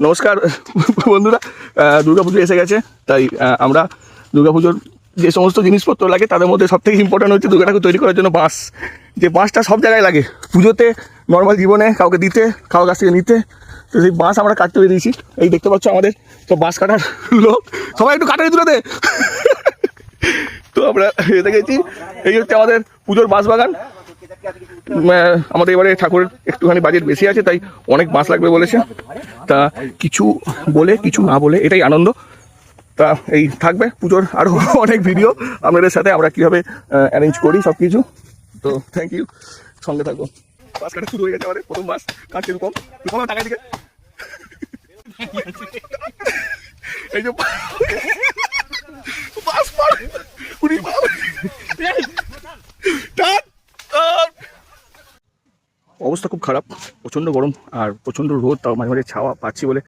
নমস্কার বন্ধুরা, দুর্গাপুজো এসে গেছে। তাই আমরা দুর্গাপুজোর যে সমস্ত জিনিসপত্র লাগে তাদের মধ্যে সবথেকে ইম্পর্টেন্ট হচ্ছে দুর্গা ঠাকুর তৈরি করার জন্য বাঁশ। যে বাঁশটা সব জায়গায় লাগে, পুজোতে, নর্মাল জীবনে, কাউকে দিতে, কারোর কাছ থেকে নিতে। তো সেই বাঁশ আমরা কাটতে বেরিয়েছি। এই দেখতে পাচ্ছ আমাদের তো বাঁশ কাটার লোক, সবাই একটু কাটারি তুলে দে। তো আমরা এসে গেছি, এই হচ্ছে আমাদের পুজোর বাঁশ বাগান। আমাদের এবারে ঠাকুরের একটুখানি বাজেট বেশি আছে, তাই অনেক বাঁশ লাগবে বলেছে। তা কিছু বলে কিছু না বলে এটাই আনন্দ। তা এই থাকবে পুজোর আরও অনেক ভিডিও আপনাদের সাথে, আমরা কীভাবে অ্যারেঞ্জ করি সব কিছু। তো থ্যাংক ইউ, সঙ্গে থাকবো। বাস কাটা শুরু হয়ে গেছে আমাদের, প্রথম বাস কাটছে রূপম। রূপম টাকা দিকে এই যে বাস অবস্থা খুব খারাপ, প্রচণ্ড গরম আর প্রচণ্ড রোদ, তাও মাঝে মাঝে ছাওয়া পাচ্ছি বলে